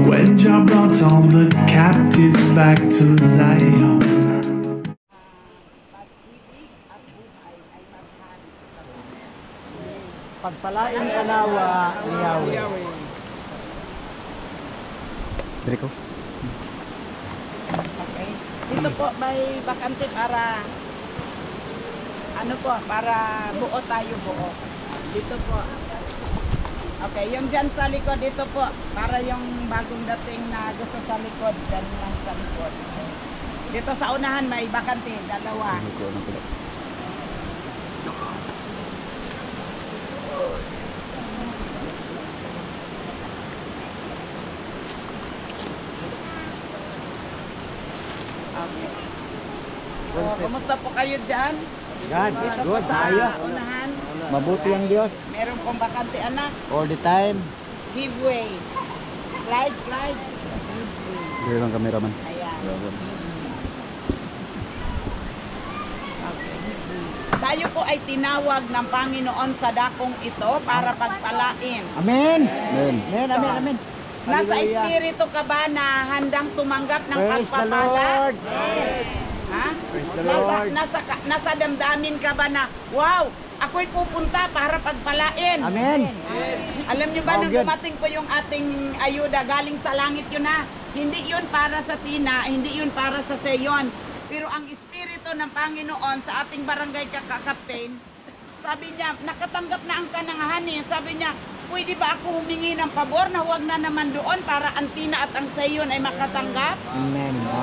When Jah brought all the captives back to Zion. Pagpalain ka nawa ni Yahweh. Driko. Okay. Dito po may bakante para ano po, para buo tayo buo. Dito po. Okay, yung dyan sa likod dito po, para yung bagong dating na gusto sa likod, dyan lang sa likod. Dito sa unahan may bakante, dalawa. Okay. So, kumusta po kayo dyan? God, Dito po good, sa ayos. unahan. Mabuti ang Diyos. Meron pong bakante anak. All the time. Give way. Glide, glide. Give way. Dito lang cameraman. Ayan. Okay. Tayo po ay tinawag ng Panginoon sa dakong ito para pagpalain. Amen. Amen. Amen, amen, amen. Nasa Hallelujah. espiritu ka ba na handang tumanggap ng Praise the pagpapala? Lord. Ha? Praise the Lord. Nasa damdamin ka ba na, wow, ako'y pupunta para pagpalain. Amen. Alam niyo ba, Oh, nung good. dumating po yung ating ayuda, galing sa langit yun na. Hindi yun para sa Tina, hindi yun para sa Seyon. Pero ang Espiritu ng Panginoon sa ating barangay kakaptain, sabi niya, nakatanggap na ang kanangahan eh. Sabi niya, pwede ba ako humingi ng pabor na huwag na naman doon para ang Tina at ang Seyon ay makatanggap? Amen. O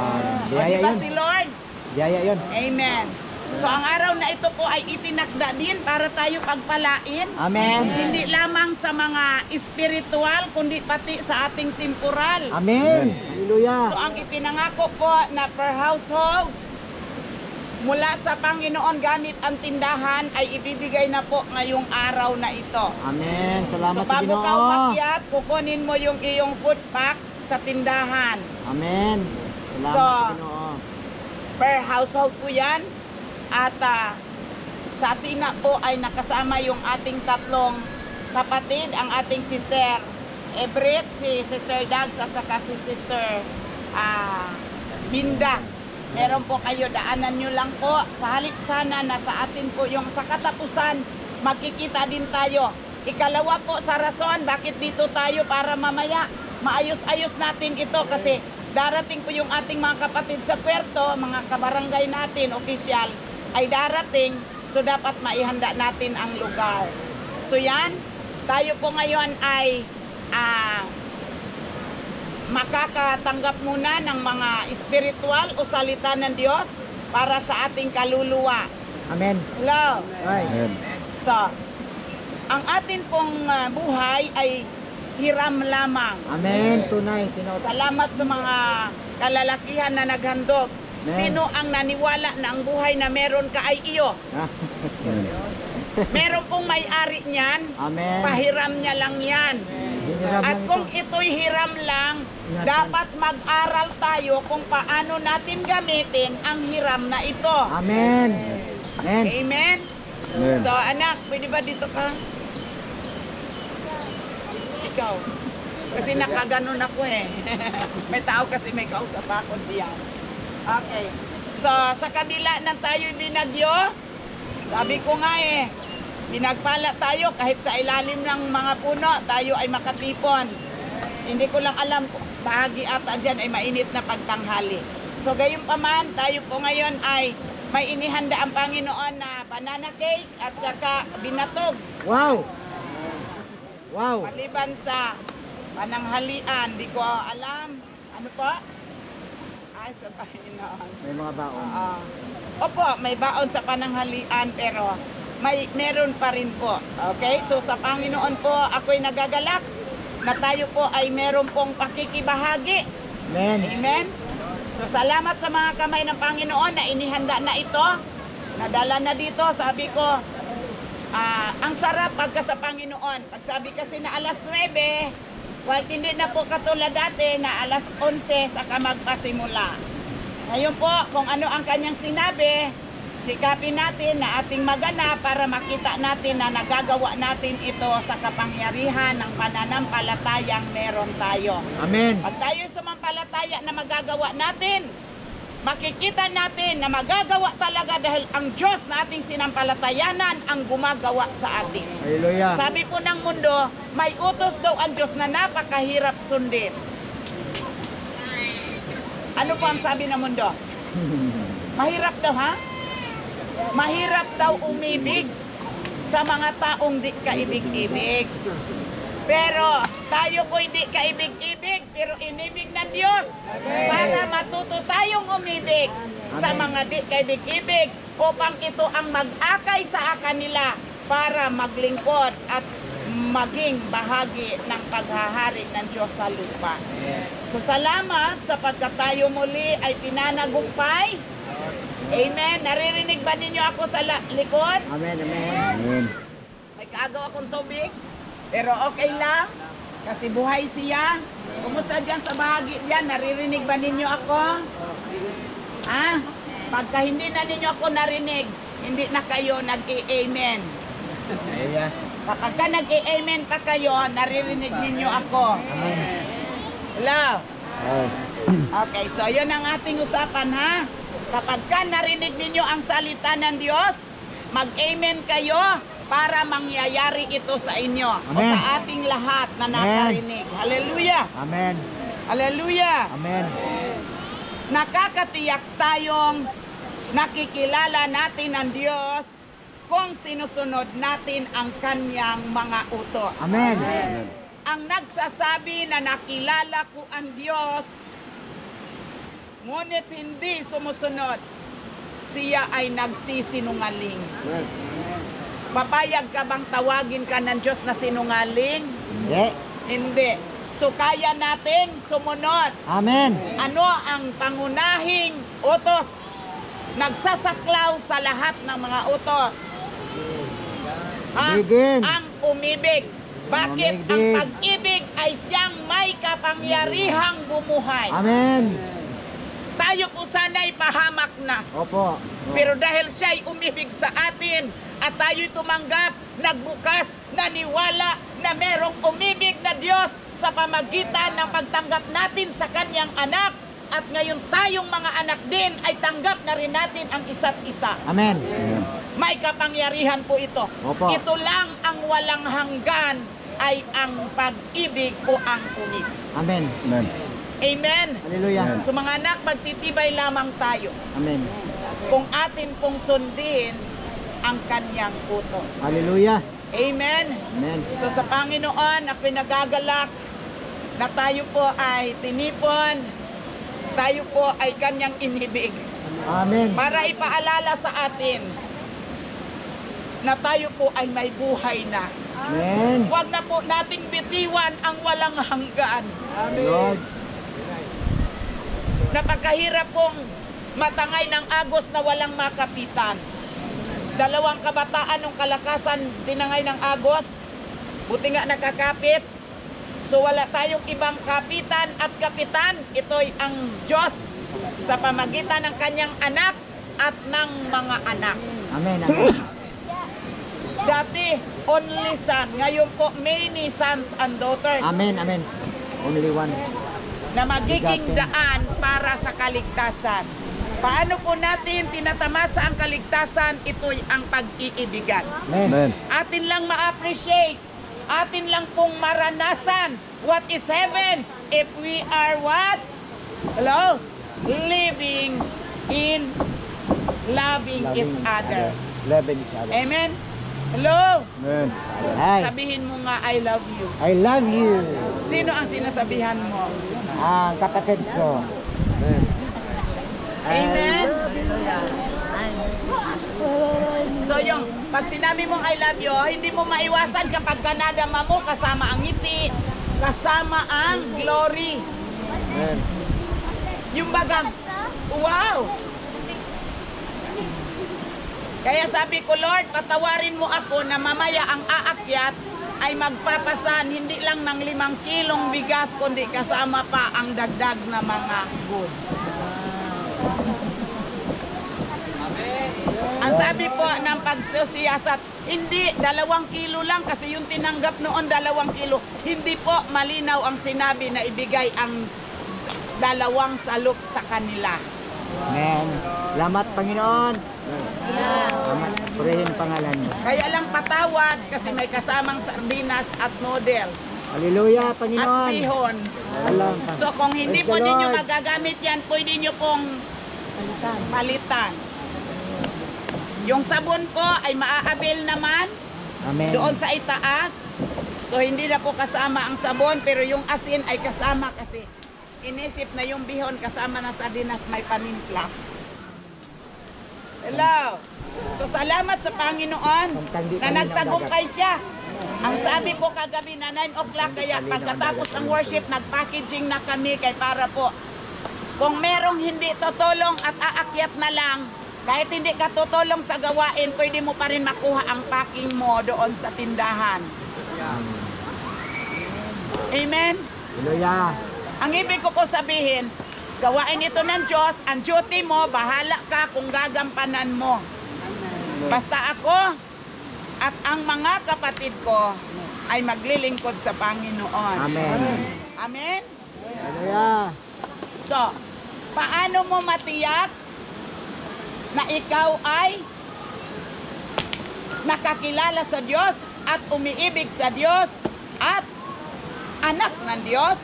Biyaya diba yun. si Lord? Biyaya yun. Amen. So ang araw na ito po ay itinakda din para tayo pagpalain. Amen. Hindi lamang sa mga espiritual, kundi pati sa ating temporal. Amen. So Hallelujah. ang ipinangako po na per household, mula sa Panginoon gamit ang tindahan ay ibibigay na po ngayong araw na ito. Amen. So Salamat sa bago ka Ginoo. umakyat, kukunin mo yung iyong food pack sa tindahan. Amen. Salamat So, sa Ginoo. Per household po yan. At sa Tina po ay nakasama yung ating tatlong kapatid, ang ating sister Everett, si Sister Dags at saka si Sister Binda. Meron po kayo, daanan nyo lang po. Sa halip sana na sa atin po yung sa katapusan, magkikita din tayo. Ikalawa po sa rason, bakit dito tayo para mamaya maayos-ayos natin ito kasi darating po yung ating mga kapatid sa puerto, mga kabarangay natin, opisyal, ay darating, so dapat maihanda natin ang lugar. So yan, tayo po ngayon ay makakatanggap muna ng mga spiritual o salita ng Diyos para sa ating kaluluwa. Amen. Hello? Ay. Amen. So, ang atin pong buhay ay hiram lamang. Amen. Tunay. Tinawag. Salamat sa mga kalalakihan na naghandog. Amen. Sino ang naniwala na ang buhay na meron ka ay iyo? Meron pong may-ari niyan, Amen. pahiram niya lang yan. Hinirap At lang kung ito. ito'y hiram lang, Ingatan. dapat mag-aral tayo kung paano natin gamitin ang hiram na ito. Amen. Amen. Amen? Amen. So anak, pwede ba dito ka? Ikaw. Kasi nakaganon ako eh. May tao kasi may kausap ako diyan. Okay. So sa kabila ng tayo'y binagyo, sabi ko nga eh, binagpala tayo kahit sa ilalim ng mga puno, tayo ay makatipon. Hindi ko lang alam kung bahagi ata dyan ay mainit na pagtanghali. So gayon pa man, tayo po ngayon ay may inihanda ang Panginoon na banana cake at saka binatog. Wow. Wow. Maliban sa pananghalian, di ko alam. Ano po? Ay, sa Panginoon. May mga baon. Opo, may baon sa pananghalian pero meron pa rin po. Okay? So sa Panginoon po, ako'y nagagalak na tayo po ay meron pong pakikibahagi. Amen. Amen? So salamat sa mga kamay ng Panginoon na inihanda na ito. Nadala na dito. Sabi ko, ang sarap pagka sa Panginoon. Pag sabi kasi na alas 9, Kahit hindi na po katulad dati na alas 11 saka magpasimula. Ngayon po, kung ano ang kanyang sinabi, sikapin natin na ating maganap para makita natin na nagagawa natin ito sa kapangyarihan ng pananampalatayang meron tayo. Amen. Pag tayo sumampalataya na magagawa natin, makikita natin na magagawa talaga dahil ang Diyos na ating sinampalatayanan ang gumagawa sa atin. Hallelujah. Sabi po ng mundo, may utos daw ang Diyos na napakahirap sundin. Ano po ang sabi ng mundo? Mahirap daw, ha? Mahirap daw umibig sa mga taong di kaibig-ibig. Pero tayo po hindi kaibig-ibig, pero inibig ng Diyos para matuto tayong umibig sa mga di kaibig-ibig upang ito ang mag-akay sa kanila para maglingkod at maging bahagi ng paghahari ng Diyos sa lupa. So salamat sapagkat tayo muli ay pinanagumpay. Amen. Naririnig ba ninyo ako sa likod? Amen. Amen. Amen. May kaagaw akong tubig. Pero okay lang, kasi buhay siya. Kumusta dyan sa bahagi dyan? Naririnig ba ninyo ako? Ha? Pagka hindi na ninyo ako narinig, hindi na kayo nag-i-amen. Hallelujah. Kapag ka nag-i-amen pa kayo, naririnig ninyo ako. Hello? Okay, so yun ang ating usapan, ha? Kapag ka narinig ninyo ang salita ng Diyos, mag-amen kayo para mangyayari ito sa inyo o Amen. sa ating lahat na nakarinig. Hallelujah! Amen. Hallelujah! Amen. Nakakatiyak tayong nakikilala natin ang Diyos kung sinusunod natin ang kanyang mga utos. Amen. Ang nagsasabi na nakilala ko ang Diyos, ngunit hindi sumusunod, siya ay nagsisinungaling. Papayag ka bang tawagin ka ng Diyos na sinungaling? Hindi. Hindi. So kaya natin sumunod. Amen. Ano ang pangunahing utos? Nagsasaklaw sa lahat ng mga utos. Umibig. Ang umibig. Bakit Umibig. ang pag-ibig ay siyang may kapangyarihang bumuhay? Amen. Tayo po sana'y pahamak na. Opo. Pero dahil siya'y umibig sa atin at tayo'y tumanggap, nagbukas, naniwala na merong umibig na Diyos sa pamagitan ng pagtanggap natin sa kanyang anak at ngayon tayong mga anak din ay tanggap na rin natin ang isa't isa. Amen. May kapangyarihan po ito. Opo. Ito lang ang walang hanggan ay ang pag-ibig o ang umibig. Amen. Amen. Amen. Hallelujah. So mga anak, magtitibay lamang tayo Amen. kung atin pong sundin ang kanyang utos. Hallelujah. Amen. Amen. So sa Panginoon, ako'y nagagalak na tayo po ay tinipon, tayo po ay kanyang inibig. Amen. Para ipaalala sa atin na tayo po ay may buhay na. Amen. Huwag na po nating bitiwan ang walang hanggan. Lord. Napakahirap pong matangay ng agos na walang makapitan. 2 kabataan ng kalakasan tinangay ng agos. Buti nga nakakapit. So wala tayong ibang kapitan at kapitan. Ito'y ang Diyos sa pamagitan ng kanyang anak at ng mga anak. Amen. Amen. Dati, only son. Ngayon po, many sons and daughters. Amen. Amen. Only one. Na magiging daan para sa kaligtasan. Paano po natin tinatamasa ang kaligtasan? Ito'y ang pag-iibigan. Amen. Amen. Atin lang ma-appreciate. Atin lang pong maranasan what is heaven if we are what? Hello? Living in loving each other. Loving each other. Amen? Hello? Amen. Hi. Sabihin mo nga, I love you. I love you. Sino ang sinasabihan mo? Ang kapatid ko. Amen? So yung, pag sinabi mong I love you, hindi mo maiwasan kapag ganadama mo, kasama ang ngiti, kasama ang glory. Amen. Yung bagang, wow! Kaya sabi ko, Lord, patawarin mo ako na mamaya ang aakyat, ay magpapasan hindi lang ng 5 kilong bigas kundi kasama pa ang dagdag na mga goods. Ang sabi po ng pagsisiyasat, hindi 2 kilo lang kasi yung tinanggap noon 2 kilo. Hindi po malinaw ang sinabi na ibigay ang 2 salop sa kanila. Amen. Salamat, Panginoon. Salamat. Purihin pangalan niyo. Kaya lang patawad kasi may kasamang sardinas at noodles Hallelujah, at Panginoon. pihon. Alam. So kung hindi Praise po the ninyo Lord. magagamit yan, pwede nyo pong palitan. Yung sabon po ay maaabil naman Amen. doon sa itaas. So hindi na po kasama ang sabon pero yung asin ay kasama kasi inisip na yung bihon kasama na sardinas may panimpla. Hello. So salamat sa Panginoon na nagtagumpay siya. Ang sabi po kagabi na 9 o'clock kaya pagkatapos ng worship nagpackaging na kami kay para po kung merong hindi tutulong at aakyat na lang kahit hindi ka tutulong sa gawain pwede mo pa rin makuha ang packing mo doon sa tindahan. Amen? Hallelujah. Ang ibig ko po sabihin, gawain ito ng Diyos, ang duty mo, bahala ka kung gagampanan mo. Basta ako at ang mga kapatid ko ay maglilingkod sa Panginoon. Amen. Amen? Hallelujah. So, paano mo matiyak na ikaw ay nakakilala sa Diyos at umiibig sa Diyos at anak ng Diyos?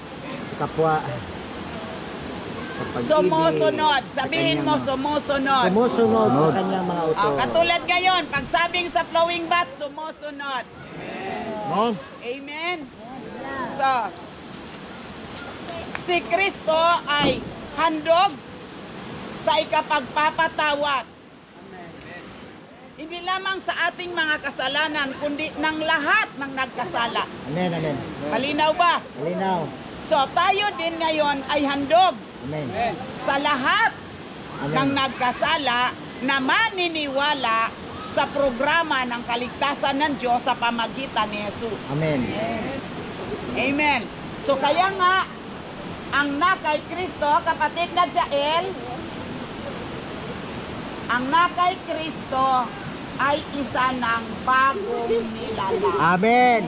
Kapwa. Sa pag-ibig. Sumusunod. Sa Sabihin mo, kanyang sumusunod. Sumusunod sa kanyang mga utos. Katulad ngayon, pag sabing sa flowing bat, sumusunod. Amen. Amen? So, si Kristo ay handog sa ikapagpapatawad. Hindi lamang sa ating mga kasalanan, kundi ng lahat ng nagkasala. Amen. Amen. Malinaw ba? Malinaw. So, tayo din ngayon ay handog Amen. sa lahat Amen. ng nagkasala na maniniwala sa programa ng kaligtasan ng Diyos sa pamagitan ni Jesus. Amen. Amen. So kaya nga, ang nakay Kristo, kapatid na Jael, ang nakay Kristo ay isa ng bagong nilalang. Amen.